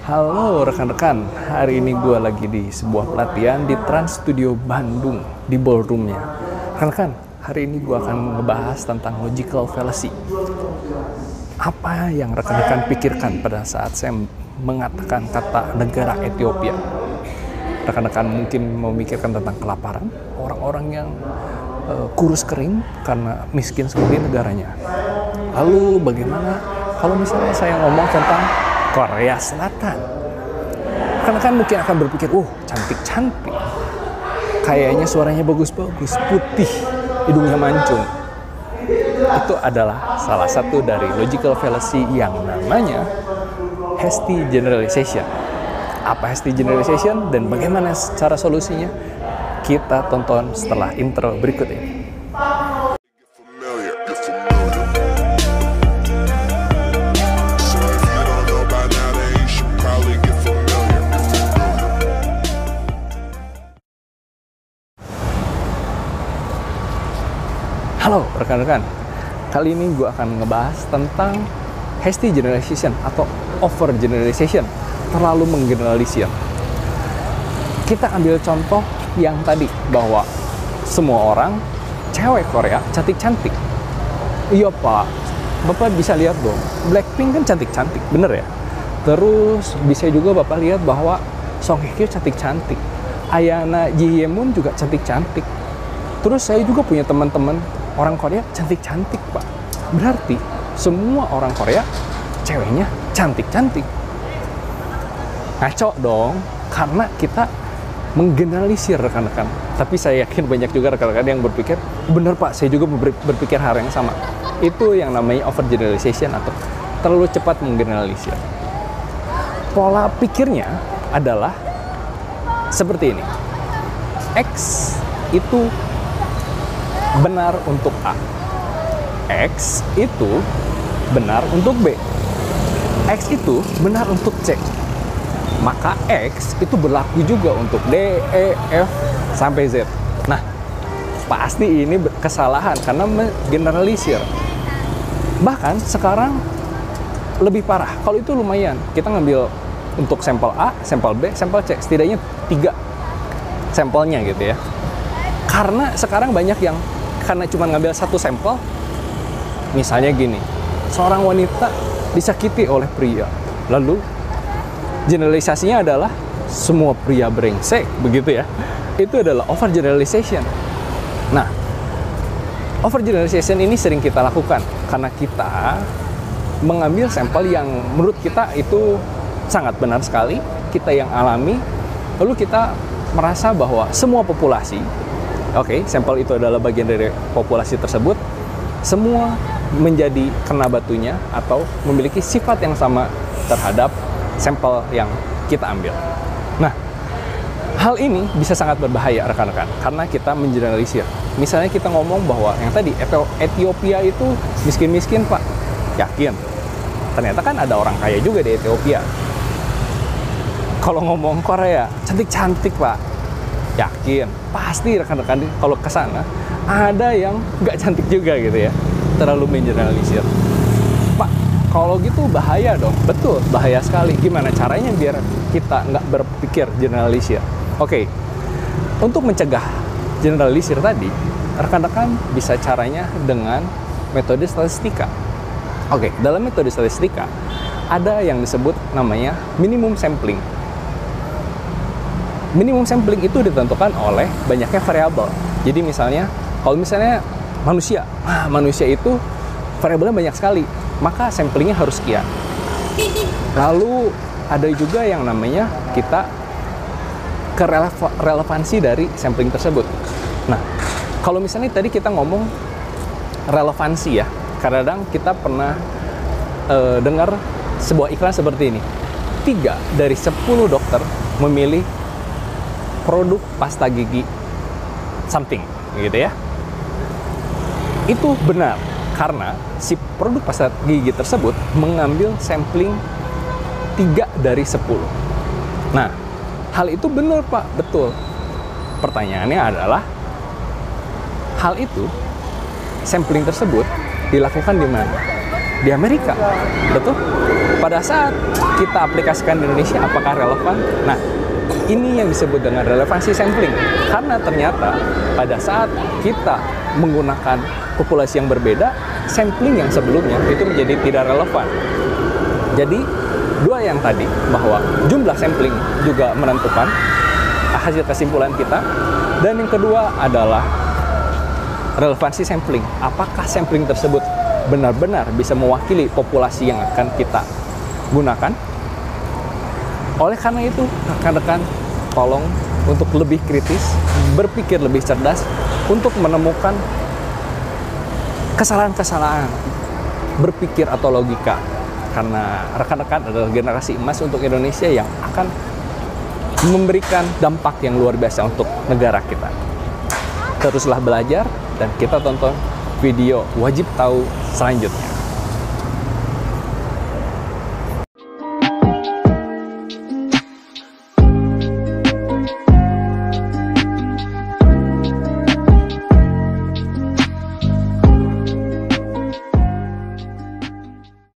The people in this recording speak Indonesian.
Halo rekan-rekan, hari ini gue lagi di sebuah pelatihan di Trans Studio Bandung, di ballroomnya. Rekan-rekan, hari ini gue akan ngebahas tentang logical fallacy. Apa yang rekan-rekan pikirkan pada saat saya mengatakan kata negara Ethiopia? Rekan-rekan mungkin memikirkan tentang kelaparan, orang-orang yang kurus kering karena miskin seperti negaranya. Lalu bagaimana kalau misalnya saya ngomong tentang Korea Selatan? Kan mungkin akan berpikir, cantik-cantik. Kayaknya suaranya bagus-bagus, putih, hidungnya mancung. Itu adalah salah satu dari logical fallacy yang namanya hasty generalization. Apa hasty generalization dan bagaimana cara solusinya? Kita tonton setelah intro berikut ini. Halo rekan-rekan, kali ini gue akan ngebahas tentang hasty generalization atau over generalization, terlalu menggeneralisir. Kita ambil contoh yang tadi, bahwa semua orang cewek Korea cantik-cantik. Iya pak, bapak bisa lihat dong, Blackpink kan cantik-cantik, bener ya? Terus bisa juga bapak lihat bahwa Song Hye Kyo cantik-cantik, Ayana Ji Yemun juga cantik-cantik. Terus saya juga punya teman-teman orang Korea cantik-cantik, Pak. Berarti semua orang Korea ceweknya cantik-cantik. Ngaco dong, karena kita menggeneralisir rekan-rekan. Tapi saya yakin banyak juga rekan-rekan yang berpikir, bener Pak, saya juga berpikir hal yang sama. Itu yang namanya overgeneralization atau terlalu cepat menggeneralisir. Pola pikirnya adalah seperti ini. X itu benar untuk A. X itu benar untuk B. X itu benar untuk C. Maka X itu berlaku juga untuk D, E, F, sampai Z. Nah, pasti ini kesalahan karena menggeneralisir. Bahkan sekarang lebih parah. Kalau itu lumayan, kita ngambil untuk sampel A, sampel B, sampel C. Setidaknya 3 sampelnya gitu ya. Karena sekarang banyak yang karena cuma ngambil satu sampel, misalnya gini, seorang wanita disakiti oleh pria, lalu generalisasinya adalah semua pria brengsek, begitu ya. Itu adalah overgeneralization. Nah, overgeneralization ini sering kita lakukan karena kita mengambil sampel yang menurut kita itu sangat benar sekali, kita yang alami, lalu kita merasa bahwa semua populasi, sampel itu adalah bagian dari populasi tersebut, semua menjadi kena batunya atau memiliki sifat yang sama terhadap sampel yang kita ambil. Nah, hal ini bisa sangat berbahaya rekan-rekan karena kita mengeneralisir. Misalnya kita ngomong bahwa yang tadi Ethiopia itu miskin-miskin Pak. Yakin? Ternyata kan ada orang kaya juga di Ethiopia. Kalau ngomong Korea, cantik-cantik Pak. Yakin, pasti rekan-rekan kalau ke sana ada yang nggak cantik juga gitu ya, terlalu mengeneralisir. Pak, kalau gitu bahaya dong. Betul, bahaya sekali. Gimana caranya biar kita nggak berpikir generalisir? Untuk mencegah generalisir tadi, rekan-rekan bisa caranya dengan metode statistika. Dalam metode statistika ada yang disebut namanya minimum sampling. Minimum sampling itu ditentukan oleh banyaknya variabel. Jadi kalau misalnya manusia itu variabelnya banyak sekali, maka samplingnya harus sekian. Lalu ada juga yang namanya kita relevansi dari sampling tersebut. Nah, kalau misalnya tadi kita ngomong relevansi ya, kadang-kadang kita pernah dengar sebuah iklan seperti ini. 3 dari 10 dokter memilih produk pasta gigi something gitu ya. Itu benar karena si produk pasta gigi tersebut mengambil sampling 3 dari 10. Nah, hal itu benar Pak, betul. Pertanyaannya adalah, hal itu sampling tersebut dilakukan di mana? di Amerika. Betul? Pada saat kita aplikasikan di Indonesia, apakah relevan? Nah, ini yang disebut dengan relevansi sampling. Karena ternyata pada saat kita menggunakan populasi yang berbeda, sampling yang sebelumnya itu menjadi tidak relevan. Jadi, dua yang tadi, bahwa jumlah sampling juga menentukan hasil kesimpulan kita. Dan yang kedua adalah relevansi sampling. Apakah sampling tersebut benar-benar bisa mewakili populasi yang akan kita gunakan? Oleh karena itu, rekan-rekan tolong untuk lebih kritis, berpikir lebih cerdas untuk menemukan kesalahan-kesalahan berpikir atau logika. Karena rekan-rekan adalah generasi emas untuk Indonesia yang akan memberikan dampak yang luar biasa untuk negara kita. Teruslah belajar dan kita tonton video wajib tahu selanjutnya.